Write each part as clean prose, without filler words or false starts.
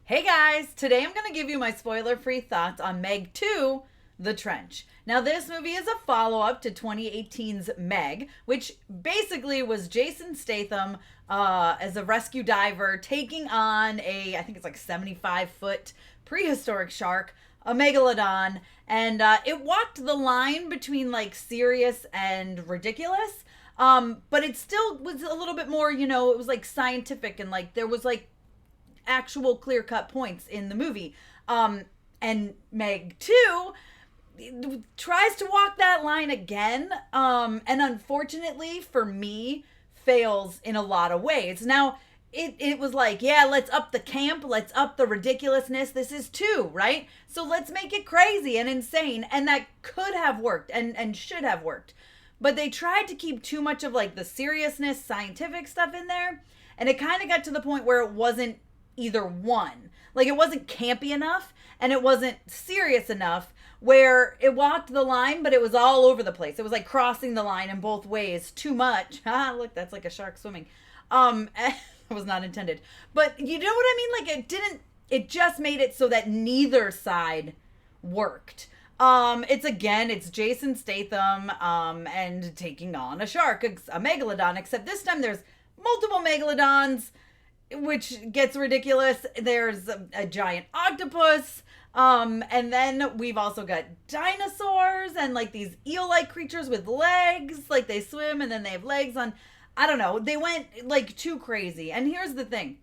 Hey guys, today I'm going to give you my spoiler-free thoughts on Meg 2, The Trench. Now this movie is a follow-up to 2018's Meg, which basically was Jason Statham as a rescue diver taking on I think it's like 75-foot prehistoric shark, a megalodon, and it walked the line between like serious and ridiculous, but it still was a little bit more, it was like scientific and like there was like actual clear-cut points in the movie. And Meg 2 tries to walk that line again, and unfortunately for me fails in a lot of ways. Now it was like, yeah, let's up the camp, let's up the ridiculousness. This is 2, right? So let's make it crazy and insane, and that could have worked and should have worked, but they tried to keep too much of like the seriousness, scientific stuff in there, and it kind of got to the point where it wasn't either one. Like it wasn't campy enough and it wasn't serious enough where it walked the line, but it was all over the place. It was like crossing the line in both ways too much. Look, that's like a shark swimming. It was not intended. But you know what I mean? Like it just made it so that neither side worked. It's Jason Statham and taking on a shark, a megalodon, except this time there's multiple megalodons, which gets ridiculous. There's a giant octopus. And then we've also got dinosaurs and like these eel-like creatures with legs. Like they swim and then they have legs on. I don't know. They went like too crazy. And here's the thing.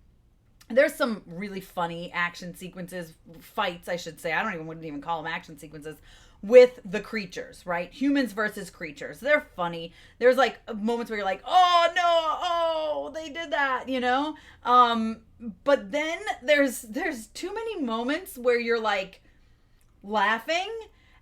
There's some really funny action sequences, fights, I should say. Wouldn't even call them action sequences with the creatures, right? Humans versus creatures. They're funny. There's like moments where you're like, oh no, oh, they did that, but then there's too many moments where you're like laughing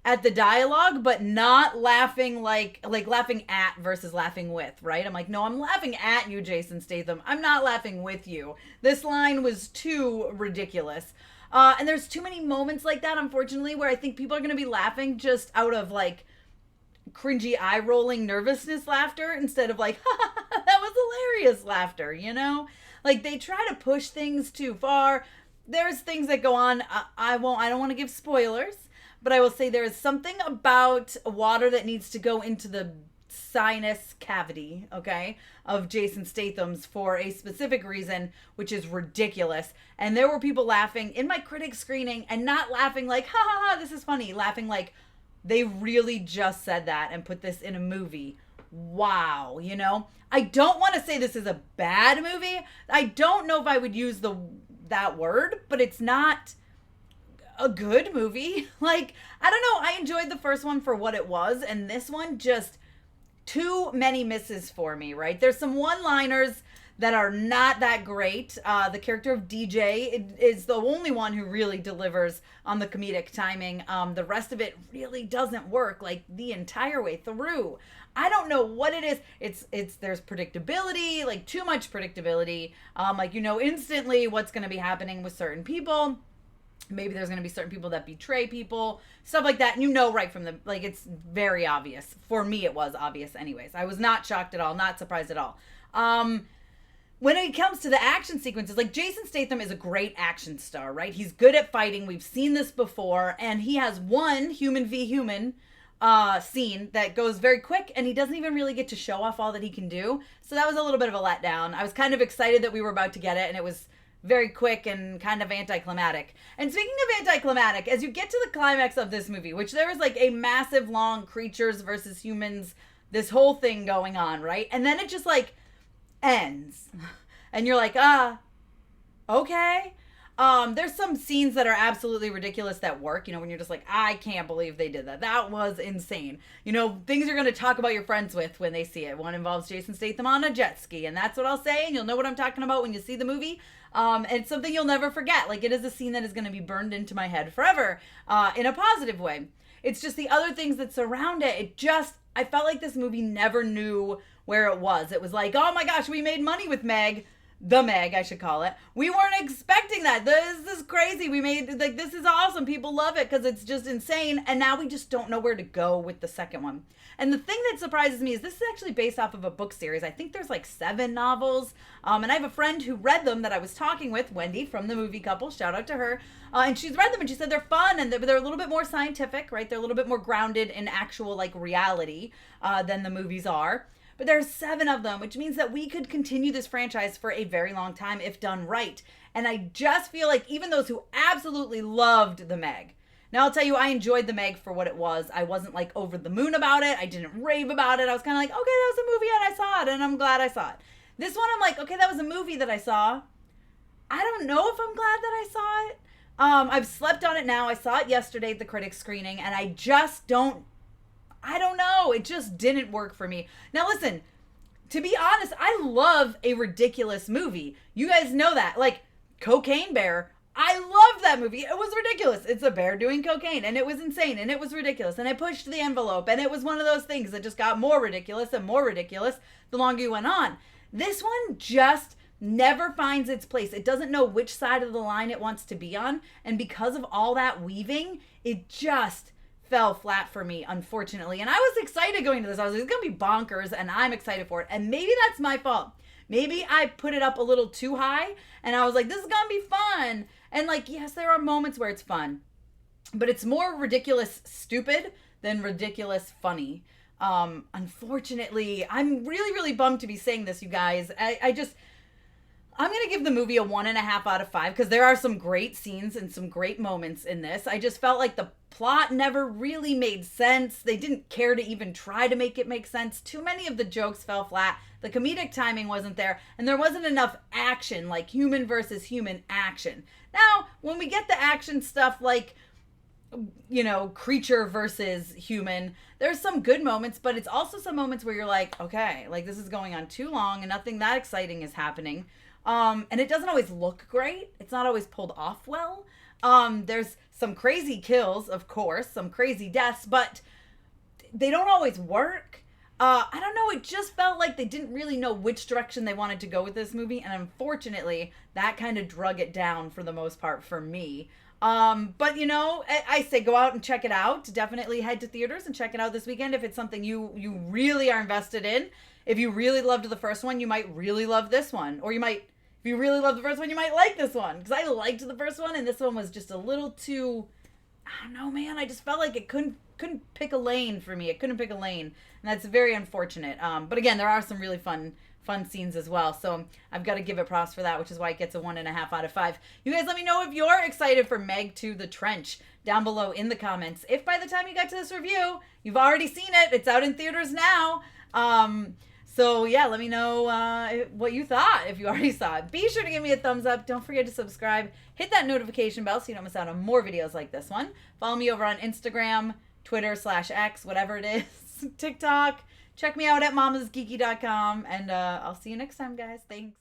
at the dialogue, but not laughing like laughing at versus laughing with, right? I'm like, no, I'm laughing at you, Jason Statham. I'm not laughing with you. This line was too ridiculous. And there's too many moments like that, unfortunately, where I think people are going to be laughing just out of like cringy eye-rolling nervousness laughter instead of like, that was hilarious laughter, Like they try to push things too far. There's things that go on. I don't want to give spoilers, but I will say there is something about water that needs to go into the sinus cavity, okay, of Jason Statham's for a specific reason, which is ridiculous. And there were people laughing in my critic screening and not laughing like, ha ha ha, this is funny. Laughing like they really just said that and put this in a movie. Wow, I don't want to say this is a bad movie. I don't know if I would use that word, but it's not a good movie. Like, I don't know. I enjoyed the first one for what it was, and this one just too many misses for me, right? There's some one-liners that are not that great. The character of DJ is the only one who really delivers on the comedic timing. The rest of it really doesn't work like the entire way through. I don't know what it is. There's predictability, like too much predictability. Instantly what's going to be happening with certain people. Maybe there's going to be certain people that betray people, stuff like that. And right from it's very obvious. For me, it was obvious anyways. I was not shocked at all, not surprised at all. When it comes to the action sequences, like Jason Statham is a great action star, right? He's good at fighting. We've seen this before. And he has one human v human scene that goes very quick, and he doesn't even really get to show off all that he can do. So that was a little bit of a letdown. I was kind of excited that we were about to get it, and it was very quick and kind of anticlimactic. And speaking of anticlimactic, as you get to the climax of this movie, which there is like a massive long creatures versus humans, this whole thing going on, right? And then it just like ends. And you're like, okay. There's some scenes that are absolutely ridiculous that work, when you're just like, I can't believe they did that. That was insane. Things you're going to talk about your friends with when they see it. One involves Jason Statham on a jet ski, and that's what I'll say, and you'll know what I'm talking about when you see the movie. And it's something you'll never forget. Like, it is a scene that is going to be burned into my head forever, in a positive way. It's just the other things that surround it. I felt like this movie never knew where it was. It was like, oh my gosh, we made money with Meg. The Meg, I should call it. We weren't expecting that. This is crazy. We made, like, this is awesome. People love it because it's just insane. And now we just don't know where to go with the second one. And the thing that surprises me is this is actually based off of a book series. I think there's like 7 novels. And I have a friend who read them that I was talking with, Wendy from the Movie Couple. Shout out to her. And she's read them and she said they're fun and they're a little bit more scientific, right? They're a little bit more grounded in actual like reality than the movies are. But there's 7 of them, which means that we could continue this franchise for a very long time if done right. And I just feel like even those who absolutely loved the Meg. Now, I'll tell you, I enjoyed the Meg for what it was. I wasn't like over the moon about it. I didn't rave about it. I was kind of like, okay, that was a movie and I saw it and I'm glad I saw it. This one, I'm like, okay, that was a movie that I saw. I don't know if I'm glad that I saw it. I've slept on it now. I saw it yesterday at the critics screening and I don't know. It just didn't work for me. Now, listen, to be honest, I love a ridiculous movie. You guys know that. Like, Cocaine Bear. I loved that movie. It was ridiculous. It's a bear doing cocaine and it was insane and it was ridiculous and it pushed the envelope and it was one of those things that just got more ridiculous and more ridiculous the longer you went on. This one just never finds its place. It doesn't know which side of the line it wants to be on, and because of all that weaving, it just fell flat for me, unfortunately. And I was excited going to this. I was like, it's gonna be bonkers and I'm excited for it. And maybe that's my fault. Maybe I put it up a little too high and I was like, this is gonna be fun. And like, yes, there are moments where it's fun, but it's more ridiculous stupid than ridiculous funny. Unfortunately, I'm really, really bummed to be saying this, you guys. I'm going to give the movie a 1.5 out of 5 because there are some great scenes and some great moments in this. I just felt like the plot never really made sense. They didn't care to even try to make it make sense. Too many of the jokes fell flat. The comedic timing wasn't there, and there wasn't enough action, like human versus human action. Now, when we get the action stuff like, you know, creature versus human, there's some good moments, but it's also some moments where you're like, okay, like this is going on too long and nothing that exciting is happening. And it doesn't always look great. It's not always pulled off well. There's some crazy kills, of course, some crazy deaths, but they don't always work. I don't know. It just felt like they didn't really know which direction they wanted to go with this movie. And unfortunately, that kind of drug it down for the most part for me. But you know, I say go out and check it out. Definitely head to theaters and check it out this weekend if it's something you really are invested in. If you really loved the first one, you might really love this one. Or you might, if you really love the first one, you might like this one. Because I liked the first one and this one was just a little too, I don't know, man. I just felt like it couldn't pick a lane for me. It couldn't pick a lane. And that's very unfortunate. But again, there are some really fun scenes as well. So I've got to give it props for that, which is why it gets a 1.5 out of 5. You guys let me know if you're excited for Meg 2 The Trench down below in the comments. If by the time you got to this review, you've already seen it, it's out in theaters now. So yeah, let me know what you thought if you already saw it. Be sure to give me a thumbs up. Don't forget to subscribe. Hit that notification bell so you don't miss out on more videos like this one. Follow me over on Instagram, Twitter /X, whatever it is, TikTok. Check me out at MamasGeeky.com, and I'll see you next time, guys. Thanks.